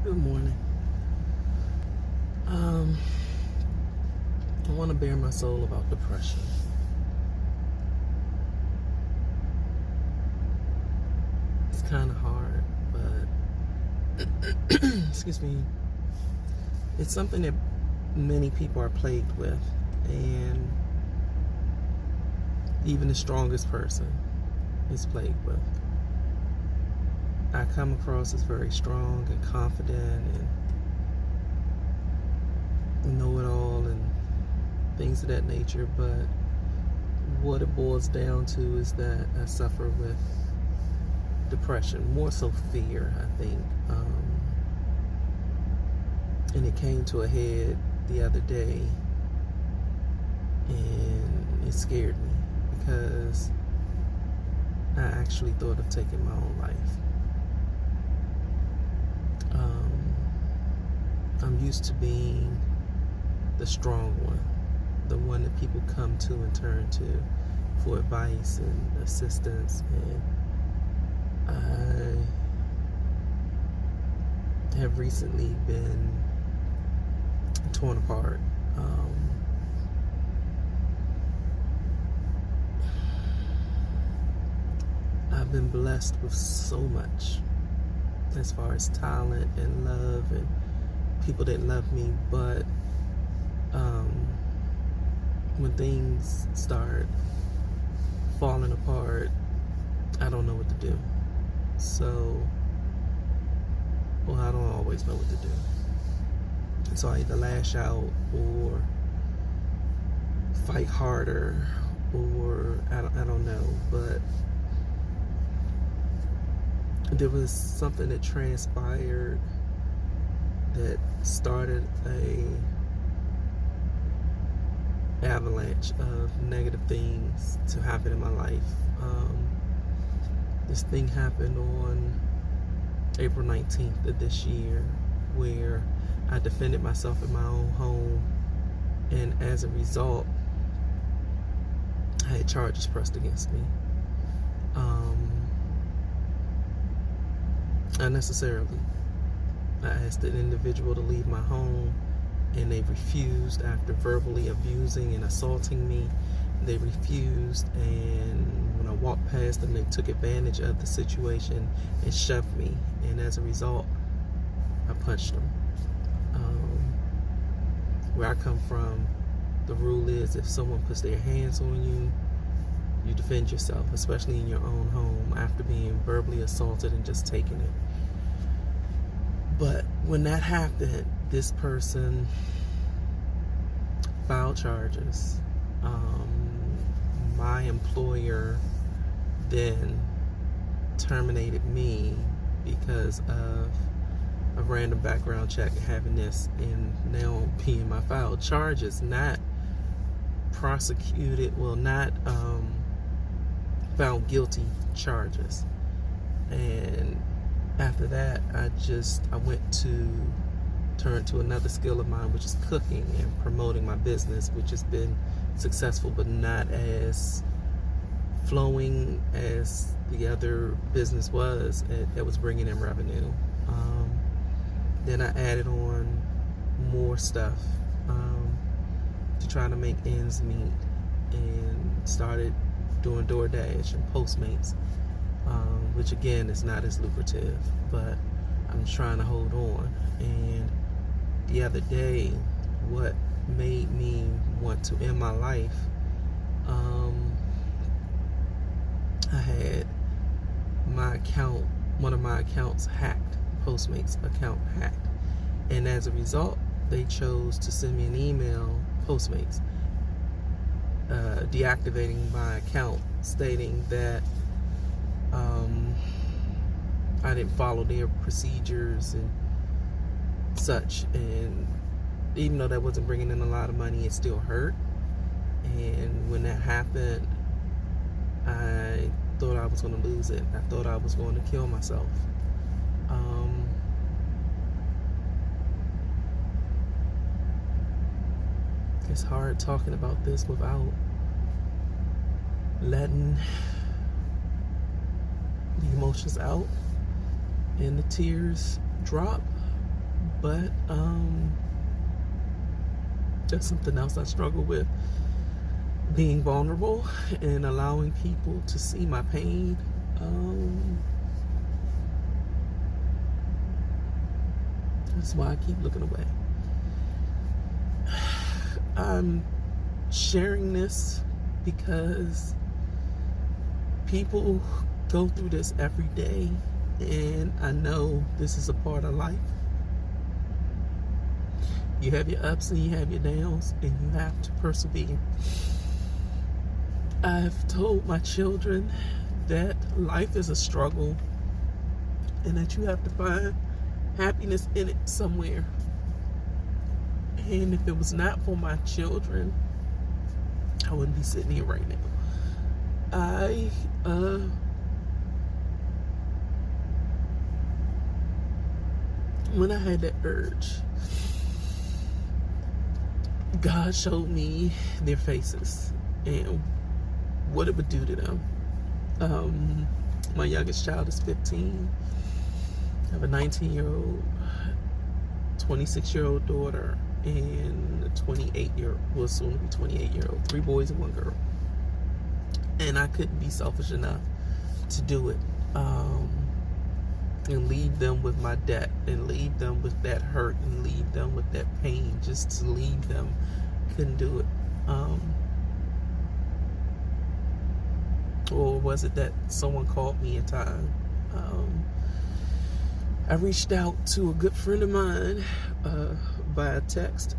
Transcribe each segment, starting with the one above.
Good morning. I want to bare my soul about depression. It's kind of hard, but excuse me. It's something that many people are plagued with, and even the strongest person is plagued with. I come across as very strong and confident and know-it-all and things of that nature, but what it boils down to is that I suffer with depression, more so fear, I think. And it came to a head the other day, and it scared me because I actually thought of taking my own life. I'm used to being the strong one, the one that people come to and turn to for advice and assistance, and I have recently been torn apart. I've been blessed with so much as far as talent and love and people that love me, but when things start falling apart, I don't know what to do. I don't always know what to do. So I either lash out or fight harder, or I don't know. But there was something that transpired that started a avalanche of negative things to happen in my life. This thing happened on April 19th of this year, where I defended myself in my own home, and as a result, I had charges pressed against me. Unnecessarily. I asked an individual to leave my home, and they refused after verbally abusing and assaulting me. They refused, and when I walked past them, they took advantage of the situation and shoved me, and as a result, I punched them. Where I come from, the rule is if someone puts their hands on you, you defend yourself, especially in your own home after being verbally assaulted and just taking it. But when that happened, this person filed charges. My employer then terminated me because of a random background check having this, and now being my filed charges, not prosecuted, not found guilty charges. And after that, I went to turn to another skill of mine, which is cooking and promoting my business, which has been successful, but not as flowing as the other business was that was bringing in revenue. Then I added on more stuff to try to make ends meet, and started doing DoorDash and Postmates, which again is not as lucrative, but I'm trying to hold on. And the other day, what made me want to end my life, I had one of my accounts hacked, Postmates account hacked, and as a result, they chose to send me an email, Postmates, deactivating my account, stating that I didn't follow their procedures and such. And even though that wasn't bringing in a lot of money, it still hurt. And when that happened, I thought I was going to lose it. I thought I was going to kill myself. It's hard talking about this without letting the emotions out and the tears drop, But that's something else I struggle with, being vulnerable and allowing people to see my pain. That's why I keep looking away. I'm sharing this because people go through this every day, and I know this is a part of life. You have your ups and you have your downs, and you have to persevere. I've told my children that life is a struggle and that you have to find happiness in it somewhere. And if it was not for my children, I wouldn't be sitting here right now. When I had that urge, God showed me their faces and what it would do to them. My youngest child is 15. I have a 19-year-old, 26-year-old daughter, and a 28-year-old, well, soon to be 28-year-old, 3 boys and 1 girl. And I couldn't be selfish enough to do it, and leave them with my debt, and leave them with that hurt, and leave them with that pain, just to leave them. Couldn't do it. Or was it that someone called me in time? I reached out to a good friend of mine via text,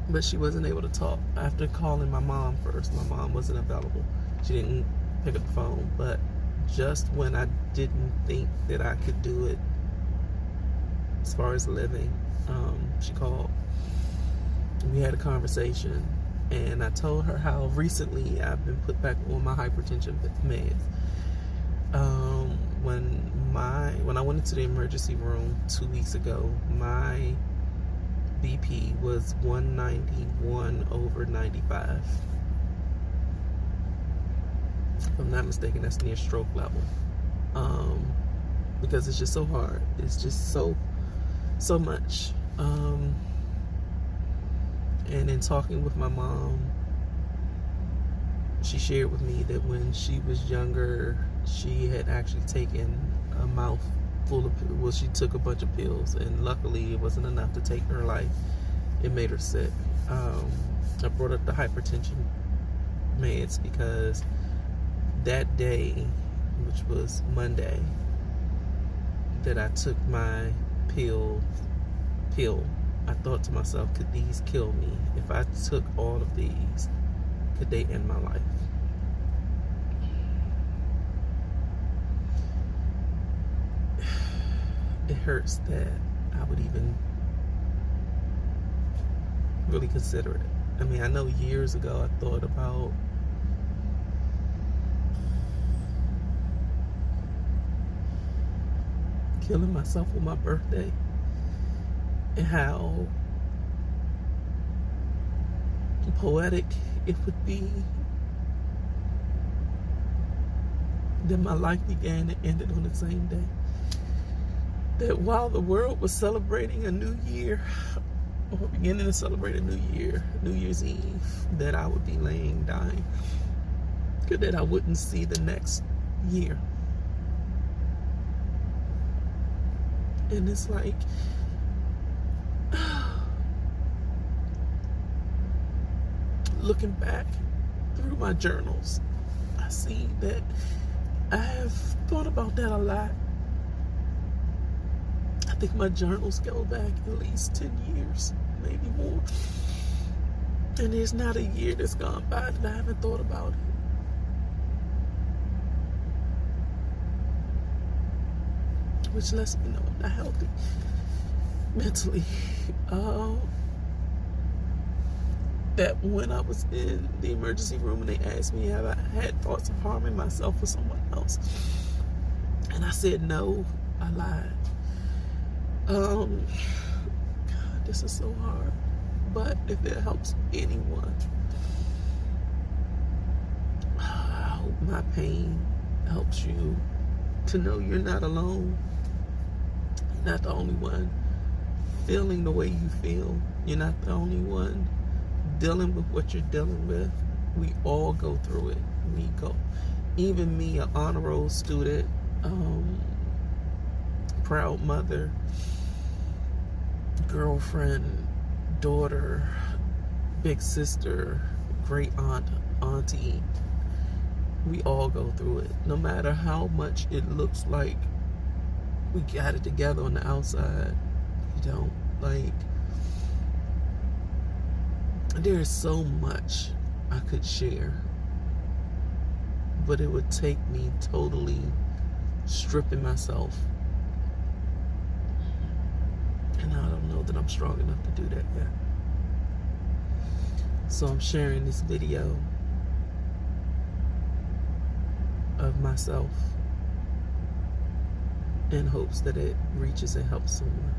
but she wasn't able to talk. After calling my mom first, my mom wasn't available. She didn't pick up the phone, but just when I didn't think that I could do it as far as living, she called. We had a conversation, and I told her how recently I've been put back on my hypertension meds. When I went into the emergency room 2 weeks ago, my BP was 191/95. If I'm not mistaken, that's near stroke level. Because it's just so hard. It's just so much. And in talking with my mom, she shared with me that when she was younger, she had actually taken a mouthful of pills. Well, she took a bunch of pills, and luckily it wasn't enough to take her life. It made her sick. I brought up the hypertension meds because that day, which was Monday, that I took my pill, I thought to myself, could these kill me? If I took all of these, could they end my life? It hurts that I would even really consider it. I mean, I know years ago I thought about killing myself on my birthday, and how poetic it would be that my life began and ended on the same day. That while the world was celebrating a new year, or beginning to celebrate a new year, New Year's Eve, that I would be laying dying, that I wouldn't see the next year. And it's like, looking back through my journals, I see that I have thought about that a lot. I think my journals go back at least 10 years, maybe more. And there's not a year that's gone by that I haven't thought about it. Which lets me know I'm not healthy mentally. That when I was in the emergency room and they asked me have I had thoughts of harming myself or someone else, and I said no, I lied. God, this is so hard. But if it helps anyone, I hope my pain helps you to know you're not alone. You're not the only one feeling the way you feel. You're not the only one dealing with what you're dealing with. We all go through it. Even me, an honor roll student, proud mother, girlfriend, daughter, big sister, great aunt, auntie. We all go through it. No matter how much it looks like we got it together on the outside, you don't. Like, there is so much I could share, but it would take me totally stripping myself, and I don't know that I'm strong enough to do that yet. So I'm sharing this video of myself in hopes that it reaches and helps someone.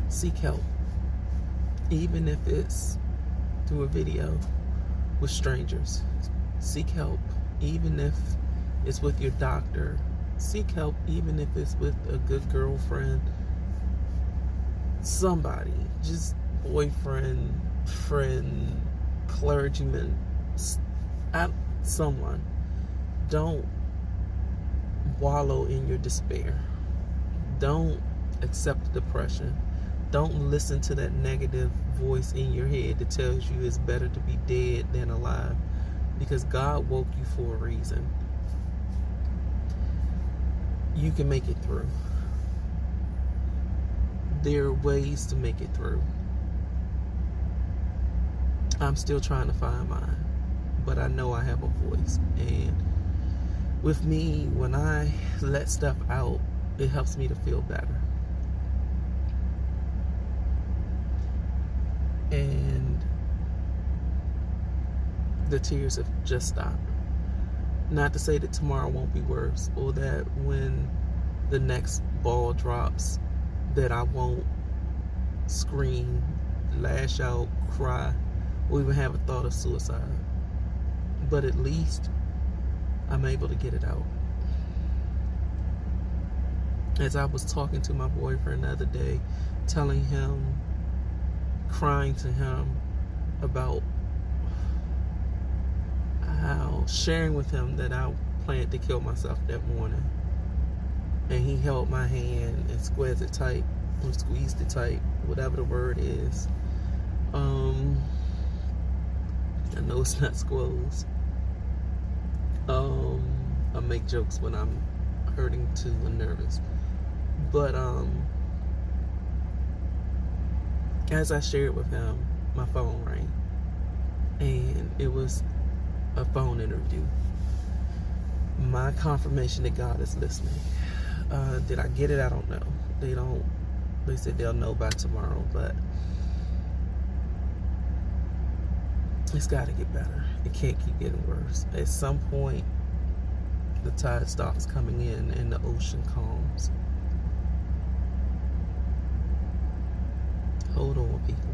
Seek help, even if it's through a video with strangers. Seek help, even if it's with your doctor. Seek help, even if it's with a good girlfriend, somebody, just boyfriend, friend, clergyman, someone. Don't wallow in your despair. Don't accept depression. Don't listen to that negative voice in your head that tells you it's better to be dead than alive, because God woke you for a reason. You can make it through. There are ways to make it through. I'm still trying to find mine, but I know I have a voice. And with me, when I let stuff out, it helps me to feel better. And the tears have just stopped. Not to say that tomorrow won't be worse, or that when the next ball drops that I won't scream, lash out, cry, or even have a thought of suicide. But at least I'm able to get it out. As I was talking to my boyfriend the other day, telling him, crying to him about how, sharing with him that I planned to kill myself that morning. And he held my hand and squeezed it tight, or squeezed it tight, whatever the word is. I know it's not squoze. I make jokes when I'm hurting too and nervous. But as I shared with him, my phone rang. And it was a phone interview. My confirmation that God is listening. Did I get it? I don't know. They said they'll know by tomorrow, but it's got to get better. It can't keep getting worse. At some point, the tide stops coming in and the ocean calms. Hold on, people.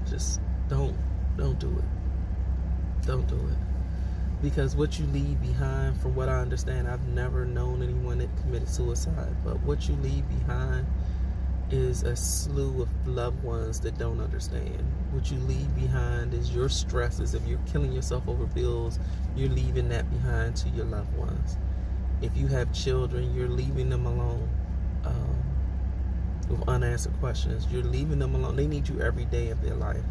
Just don't do it. Don't do it. Because what you leave behind, from what I understand, I've never known anyone that committed suicide, but what you leave behind is a slew of loved ones that don't understand. What you leave behind is your stresses. If you're killing yourself over bills, you're leaving that behind to your loved ones. If you have children, you're leaving them alone with unanswered questions. You're leaving them alone. They need you every day of their life.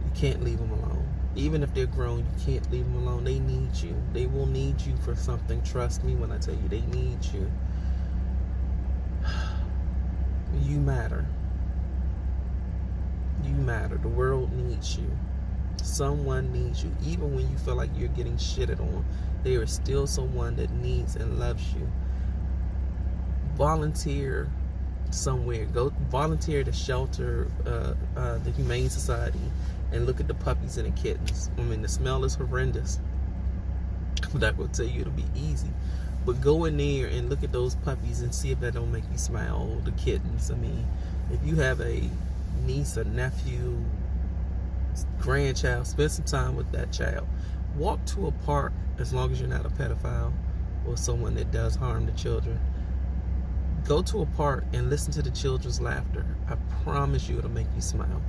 You can't leave them alone. Even if they're grown, you can't leave them alone. They need you. They will need you for something. Trust me when I tell you, they need you. You matter. You matter. The world needs you. Someone needs you. Even when you feel like you're getting shitted on, there is still someone that needs and loves you. Volunteer somewhere. Go volunteer at a shelter, the Humane Society, and look at the puppies and the kittens. I mean, the smell is horrendous. I'm not going to tell you it'll be easy. But go in there and look at those puppies and see if that don't make you smile. Or the kittens. I mean, if you have a niece, a nephew, grandchild, spend some time with that child. Walk to a park, as long as you're not a pedophile or someone that does harm to children. Go to a park and listen to the children's laughter. I promise you it'll make you smile.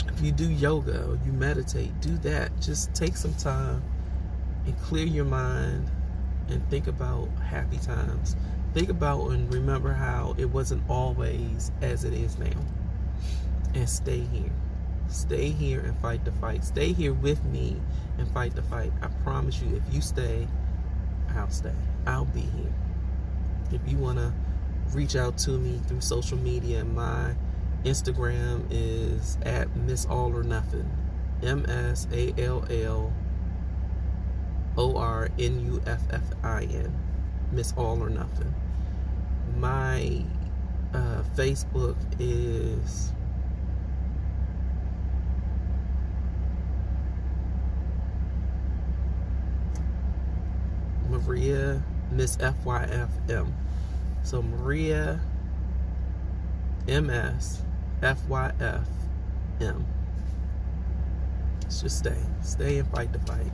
If you do yoga or you meditate, do that. Just take some time and clear your mind and think about happy times. Think about and remember how it wasn't always as it is now. And stay here. Stay here and fight the fight. Stay here with me and fight the fight. I promise you, if you stay, I'll stay. I'll be here. If you want to reach out to me through social media, my Instagram is at Miss All or Nothing. MSALLORNUFFIN. Miss All or Nothing. My Facebook is Maria Miss FYFM. So Maria MS FYFM. Let's just stay and fight the fight.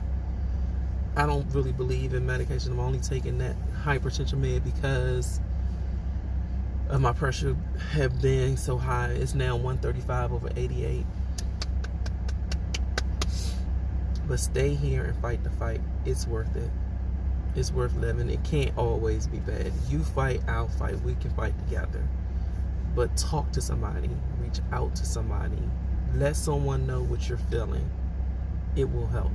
I don't really believe in medication. I'm only taking that hypertension med because of my pressure have been so high. It's now 135/88. But stay here and fight the fight. It's worth it. It's worth living. It can't always be bad. You fight, I'll fight. We can fight together. But talk to somebody. Reach out to somebody. Let someone know what you're feeling. It will help.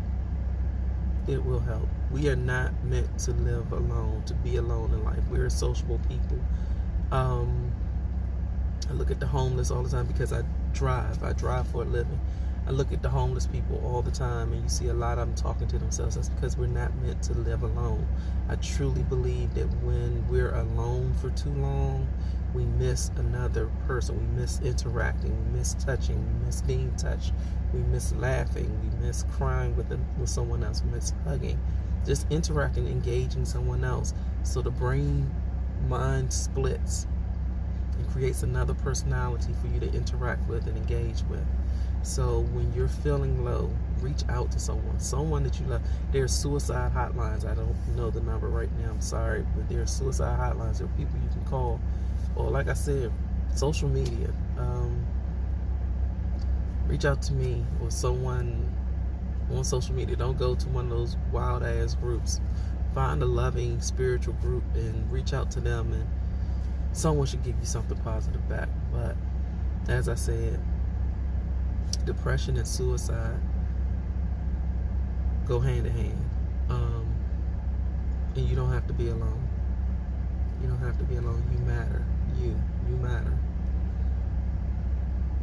It will help. We are not meant to live alone, to be alone in life. We're sociable people. I look at the homeless all the time because I drive for a living. I look at the homeless people all the time, and you see a lot of them talking to themselves. That's because we're not meant to live alone. I truly believe that when we're alone for too long, we miss another person. We miss interacting. We miss touching. We miss being touched. We miss laughing. We miss crying with someone else. We miss hugging. Just interacting, engaging someone else. So the brain-mind splits and creates another personality for you to interact with and engage with. So when you're feeling low, reach out to someone that you love. There's suicide hotlines. I don't know the number right now, I'm sorry, but there's suicide hotlines. There are people you can call. Or like I said, social media. Reach out to me or someone on social media. Don't go to one of those wild ass groups. Find a loving spiritual group and reach out to them, and someone should give you something positive back. But as I said, depression and suicide go hand in hand. And you don't have to be alone. You don't have to be alone. You matter. You matter.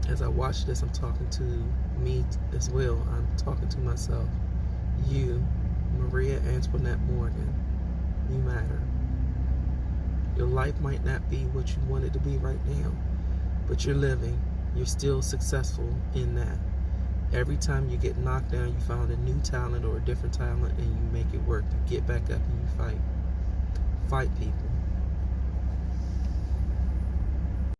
As I watch this, I'm talking to me as well. I'm talking to myself. You, Maria Antoinette Morgan, you matter. Your life might not be what you want it to be right now, but you're living. You're still successful in that. Every time you get knocked down, you found a new talent or a different talent, and you make it work. You get back up and you fight. Fight, people.